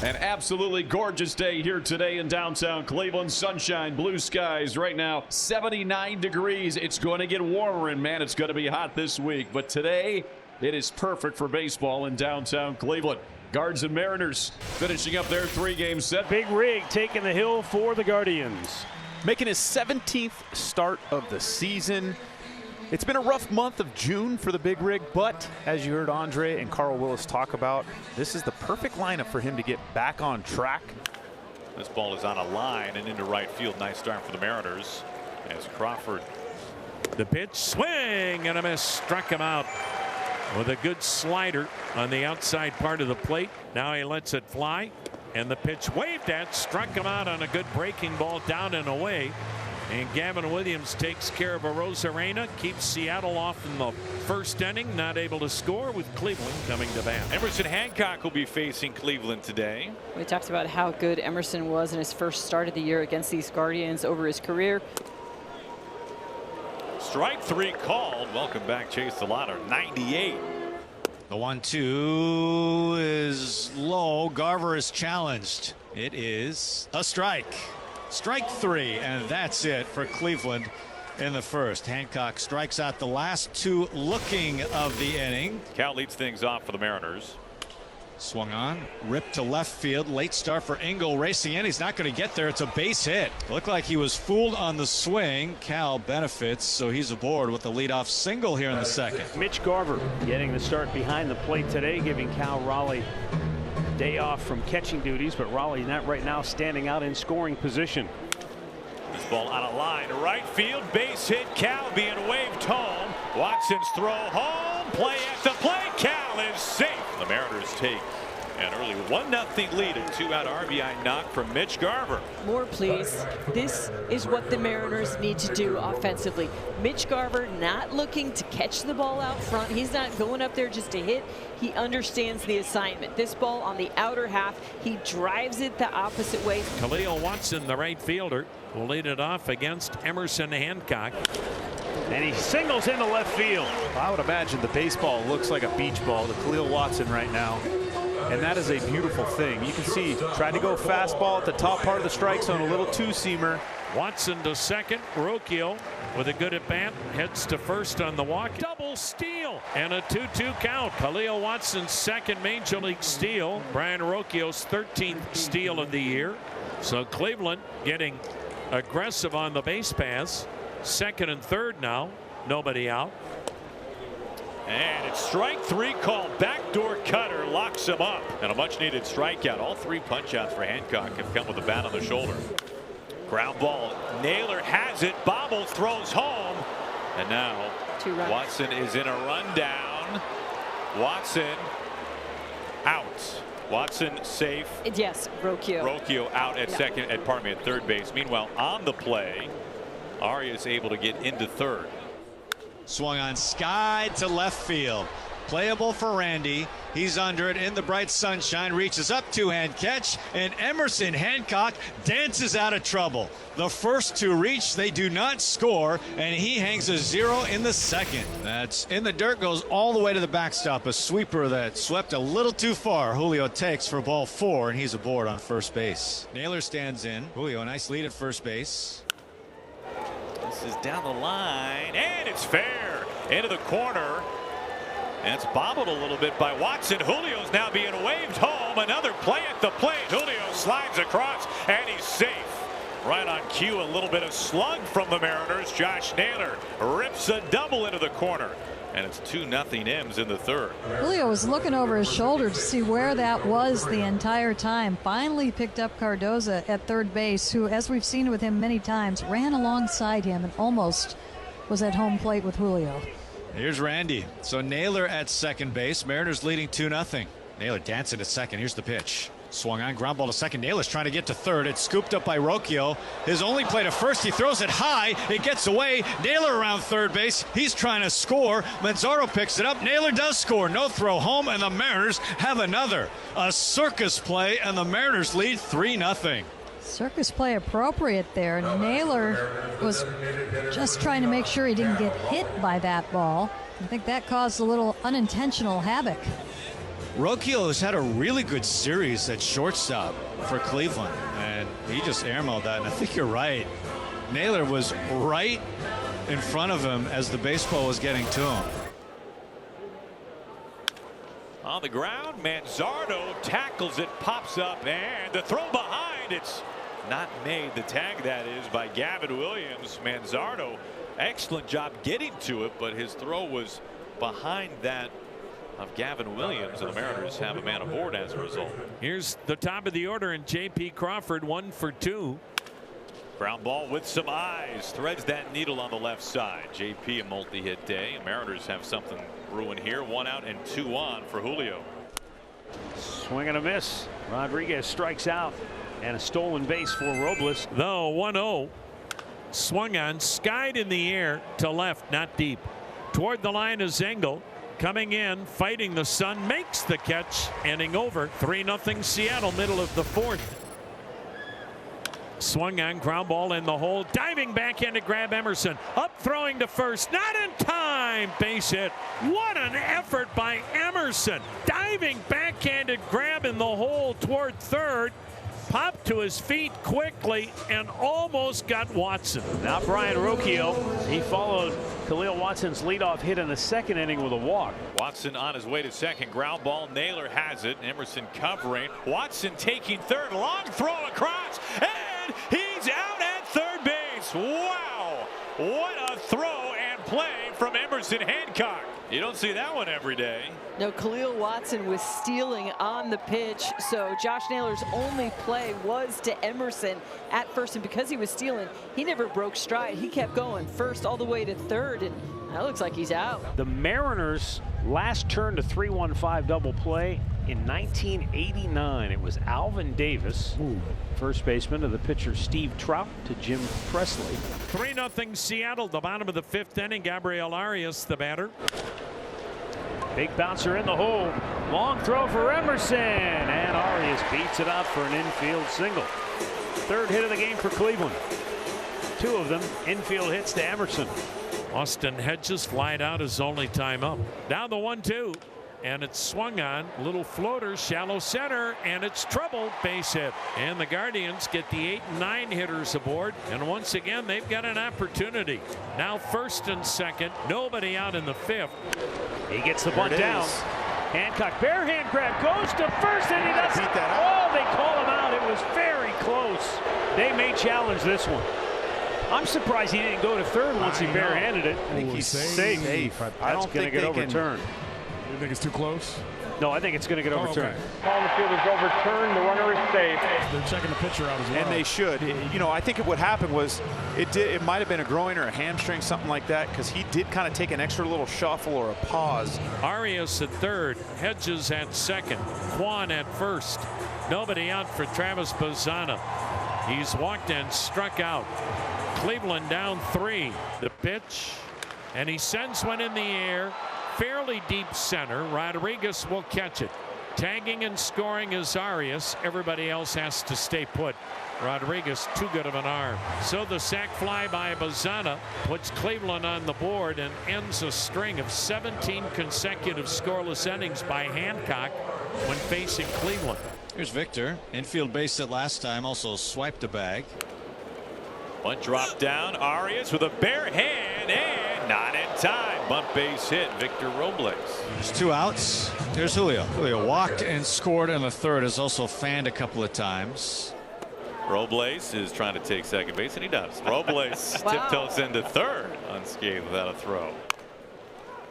An absolutely gorgeous day here today in downtown Cleveland. Sunshine, blue skies. Right now, 79 degrees. It's going to get warmer, and man, it's going to be hot this week. But today, it is perfect for baseball in downtown Cleveland. Guards and Mariners finishing up their 3-game set. Big Rig taking the hill for the Guardians. Making his 17th start of the season. It's been a rough month of June for the Big Rig, but as you heard Andre and Carl Willis talk about, this is the perfect lineup for him to get back on track. This ball is on a line and into right field. Nice start for the Mariners as Crawford. The pitch, swing and a miss, struck him out with a good slider on the outside part of the plate. Now he lets it fly, and the pitch waved at, struck him out on a good breaking ball down and away. And Gavin Williams takes care of Arozarena, keeps Seattle off in the first inning, not able to score, with Cleveland coming to bat. Emerson Hancock will be facing Cleveland today. We talked about how good Emerson was in his first start of the year against these Guardians over his career. Strike 3 called. Welcome back, Chase Delauder, 98. The 1-2 is low. Garver is challenged. It is a strike. Strike 3, and that's it for Cleveland in the first. Hancock strikes out the last 2 looking of the inning. Cal leads things off for the Mariners. Swung on, ripped to left field. Late start for Engel, racing in. He's not going to get there. It's a base hit. Looked like he was fooled on the swing. Cal benefits, so he's aboard with the leadoff single here in the second. Mitch Garver getting the start behind the plate today, giving Cal Raleigh day off from catching duties, but Raleigh not right now standing out in scoring position. This ball on a line, right field, base hit. Cal being waved home. Watson's throw home, play at the plate. Cal is safe. The Mariners take an early 1-0 lead, a 2-out RBI knock from Mitch Garver. More, please. This is what the Mariners need to do offensively. Mitch Garver not looking to catch the ball out front. He's not going up there just to hit. He understands the assignment. This ball on the outer half, he drives it the opposite way. Khalil Watson, the right fielder, will lead it off against Emerson Hancock. And he singles into left field. I would imagine the baseball looks like a beach ball to Khalil Watson right now. And that is a beautiful thing. You can see, tried to go fastball at the top part of the strike zone, a little two-seamer. Watson to second. Rocchio with a good at bat, heads to first on the walk. Double steal and a 2-2 count. Khalil Watson's second major league steal. Brian Rocchio's 13th steal of the year. So Cleveland getting aggressive on the base paths. Second and third now. Nobody out. And it's strike 3 called. Backdoor cutter locks him up. And a much needed strikeout. All 3 punch outs for Hancock have come with a bat on the shoulder. Ground ball. Naylor has it. Bobbles, throws home. And now Watson is in a rundown. Watson out. Watson safe. Yes, Rocchio. Rocchio out at second, at third base. Meanwhile, on the play, Aria is able to get into third. Swung on, skied to left field. Playable for Randy. He's under it in the bright sunshine. Reaches up, 2-hand catch, and Emerson Hancock dances out of trouble. The first to reach, they do not score, and he hangs a 0 in the second. That's in the dirt, goes all the way to the backstop. A sweeper that swept a little too far. Julio takes for ball 4, and he's aboard on first base. Naylor stands in. Julio, a nice lead at first base. This is down the line, and it's fair into the corner. And it's bobbled a little bit by Watson. Julio's now being waved home. Another play at the plate. Julio slides across, and he's safe. Right on cue, a little bit of slug from the Mariners. Josh Naylor rips a double into the corner. And it's 2-0 M's in the third. Julio was looking over his shoulder to see where that was the entire time. Finally picked up Cardoza at third base, who, as we've seen with him many times, ran alongside him and almost was at home plate with Julio. Here's Randy. So Naylor at second base. Mariners leading 2-0. Naylor dancing to second. Here's the pitch. Swung on, ground ball to second. Naylor's trying to get to third. It's scooped up by Rocchio. His only play to first. He throws it high. It gets away. Naylor around third base. He's trying to score. Manzaro picks it up. Naylor does score. No throw home, and the Mariners have another. A circus play, and the Mariners lead 3-0. Circus play appropriate there. Naylor was just trying to make sure he didn't get hit by that ball. I think that caused a little unintentional havoc. Roquio has had a really good series at shortstop for Cleveland, and he just airmailed that. And I think you're right. Naylor was right in front of him as the baseball was getting to him. On the ground, Manzardo tackles it, pops up, and the throw behind. It's not made. The tag, that is, by Gavin Williams. Manzardo, excellent job getting to it, but his throw was behind that of Gavin Williams, and the Mariners have a man aboard as a result. Here's the top of the order, and J.P. Crawford 1 for 2. Ground ball with some eyes, threads that needle on the left side. J.P. a multi-hit day. Mariners have something brewing here. 1 out and 2 on for Julio. Swing and a miss. Rodriguez strikes out, and a stolen base for Robles. The 1-0. Swung on, skied in the air to left, not deep. Toward the line is Engel. Coming in, fighting the sun, makes the catch, ending over. 3-0 Seattle, middle of the 4th. Swung on, ground ball in the hole, diving backhand to grab Emerson. Up throwing to first, not in time. Base hit. What an effort by Emerson. Diving backhanded grab in the hole toward third. Popped to his feet quickly and almost got Watson. Now Brian Roquio. He followed Khalil Watson's leadoff hit in the 2nd inning with a walk. Watson on his way to second. Ground ball. Naylor has it. Emerson covering. Watson taking third. Long throw across. And he's out at third base. Wow. What a throw and play from Emerson Hancock. You don't see that one every day. No, Khalil Watson was stealing on the pitch, so Josh Naylor's only play was to Emerson at first, and because he was stealing, he never broke stride. He kept going first all the way to third, and that looks like he's out. The Mariners last turned to 3-1-5 double play in 1989. It was Alvin Davis, first baseman, to the pitcher Steve Trout, to Jim Presley. 3-0 Seattle, the bottom of the 5th inning. Gabriel Arias, the batter. Big bouncer in the hole. Long throw for Emerson, and Arias beats it out for an infield single. 3rd hit of the game for Cleveland. 2 of them infield hits to Emerson. Austin Hedges flied out his only time up. Now the 1-2, and it's swung on. Little floater, shallow center, and it's trouble. Base hit. And the Guardians get the 8 and 9 hitters aboard, and once again they've got an opportunity. Now 1st and 2nd, nobody out in the 5th. He gets the bunt down. Hancock, bare hand grab, goes to first, and he doesn't. Beat that out. Oh, they call him out. It was very close. They may challenge this one. I'm surprised he didn't go to third once he barehanded it. I think he's safe. That's going to get overturned. You think it's too close? No, I think it's going to get overturned. Okay. Ball in the field is overturned. The runner is safe. They're checking the pitcher out as well. And they should. You know, I think what happened was it might have been a groin or a hamstring, something like that, because he did kind of take an extra little shuffle or a pause. Arias at 3rd, Hedges at 2nd, Kwan at 1st. Nobody out for Travis Bazzana. He's walked and struck out. Cleveland down 3. The pitch, and he sends one in the air. Fairly deep center. Rodriguez will catch it. Tagging and scoring is Arias. Everybody else has to stay put. Rodriguez too good of an arm. So the sac fly by Bazzana puts Cleveland on the board and ends a string of 17 consecutive scoreless innings by Hancock when facing Cleveland. Here's Victor. Infield based it last time. Also swiped a bag. One drop down. Arias with a bare hand, and not in time. Bunt base hit. Victor Robles. There's 2 outs. Here's Julio. Julio walked and scored in the 3rd. Has also fanned a couple of times. Robles is trying to take second base, and he does. Robles tiptoes into 3rd unscathed without a throw.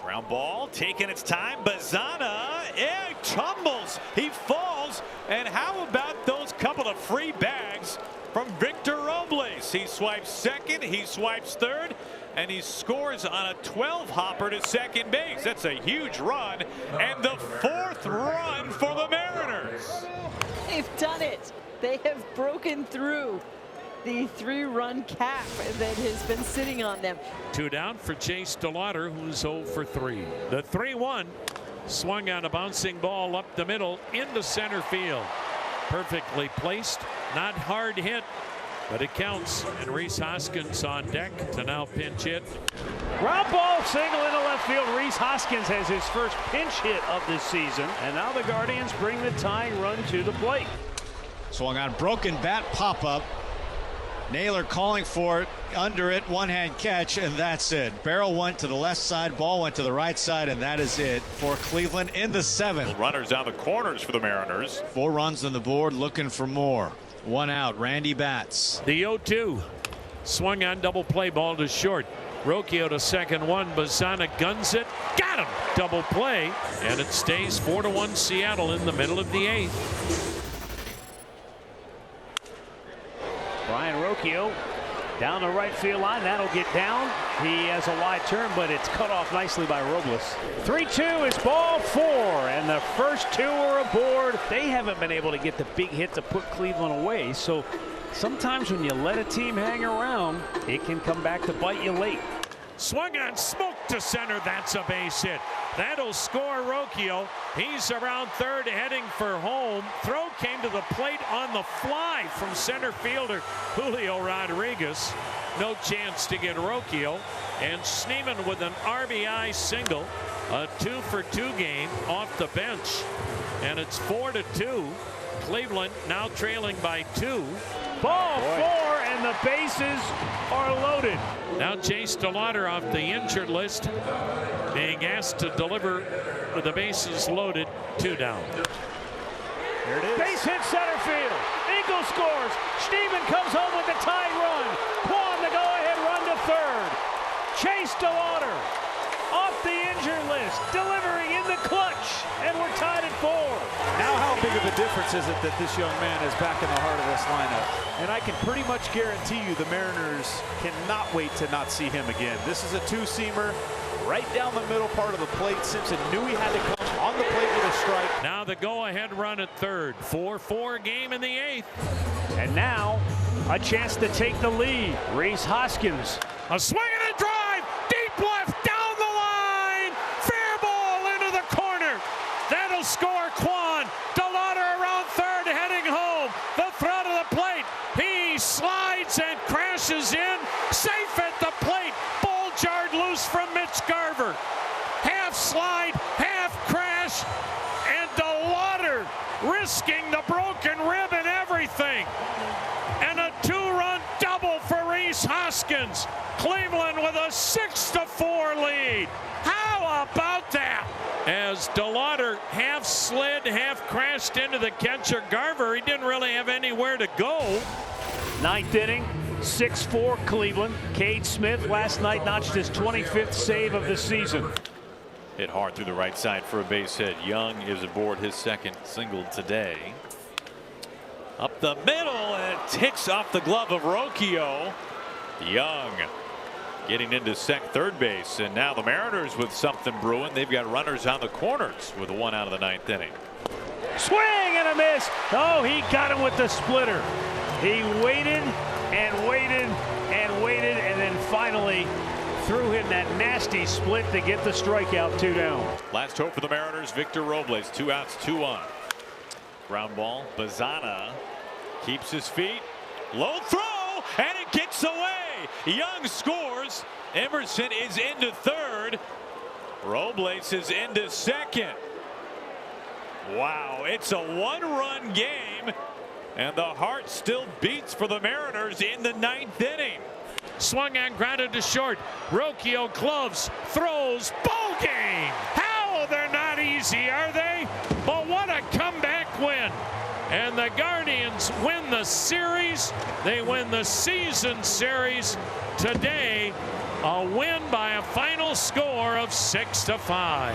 Ground ball taking its time. Bazzana, it tumbles. He falls. And how about those couple of free bags from Victor Robles? He swipes 2nd, he swipes 3rd, and he scores on a 12 hopper to second base. That's a huge run, and the 4th run for the Mariners. They've done it. They have broken through the 3-run cap that has been sitting on them. 2 down for Chase DeLauder, who's 0 for 3. The 3-1 swung on a bouncing ball up the middle into center field. Perfectly placed, not hard hit. but it counts. And Rhys Hoskins on deck to now pinch hit. Ground ball single into left field. Rhys Hoskins has his first pinch hit of this season. And now the Guardians bring the tying run to the plate. Swung on, broken bat pop-up. Naylor calling for it, under it, one-hand catch, and that's it. Barrel went to the left side, ball went to the right side, and that is it for Cleveland in the 7th. Runners on the corners for the Mariners. 4 runs on the board, looking for more. 1 out, Randy bats. The 0-2. Swung on, double play, ball to short. Rocchio to second one. Bazzana guns it. Got him. Double play. And it stays 4-1 Seattle in the middle of the 8th. Brian Rocchio down the right field line. That'll get down. He has a wide turn, but it's cut off nicely by Robles. 3-2 is ball 4, and the first 2 are aboard. They haven't been able to get the big hit to put Cleveland away, so sometimes when you let a team hang around, it can come back to bite you late. Swung on, smoke to center. That's a base hit. That'll score Rocchio. He's around third, heading for home. Throw came to the plate on the fly from center fielder Julio Rodriguez. No chance to get Rocchio. And Schneemann with an RBI single. A 2-for-2 game off the bench. And it's 4-2. Cleveland now trailing by 2. Ball 4, and the bases are loaded. Now Chase DeLauder off the injured list, being asked to deliver with the bases loaded. 2 down. There it is. Base hit center field. Engel scores. Schneemann comes home with the tying run. Quan the go-ahead run to third. Chase DeLauder off the injured list, delivering in the clutch, and we're tied at 4. Now how big of a difference is it that this young man is back in the heart of this lineup? And I can pretty much guarantee you the Mariners cannot wait to not see him again. This is a 2-seamer right down the middle part of the plate. Simpson knew he had to come on the plate with a strike. Now the go-ahead run at third. 4-4 game in the 8th. And now a chance to take the lead. Rhys Hoskins. A swing and a drive. Deep left, down the line. Fair ball into the corner. That'll score Quan. DeLauder around third, heading home. The throw to the plate. He slides and crashes in. Safe at the plate. Ball jarred loose from Mitch Garver. Half slide, half crash, and DeLauder risking the broken rib and everything. And a 2-run double for Rhys Hoskins. Cleveland with a 6-4 lead. How about that? As DeLauder half slid, half crashed into the catcher Garver, he didn't really have anywhere to go. 9th inning, 6-4 Cleveland. Cade Smith last night notched his 25th save of the season. Hit hard through the right side for a base hit. Young is aboard his second single today. Up the middle, and it ticks off the glove of Rocchio. Young getting into third base, and now the Mariners with something brewing. They've got runners on the corners with 1 out of the 9th inning. Swing and a miss. Oh, he got him with the splitter. He waited and waited and waited, and then finally threw him that nasty split to get the strikeout. 2 down. Last hope for the Mariners, Victor Robles. 2 outs, 2 on. Ground ball. Bazzana keeps his feet. Low throw, and it gets away. Young scores. Emerson is into third. Robles is into second. Wow, it's a 1-run game, and the heart still beats for the Mariners in the 9th inning. Swung and grounded to short. Rocchio gloves, throws, ball game. How? They're not easy, are they? But what a comeback win. And the Guardians win the series. They win the season series today. A win by a final score of 6-5.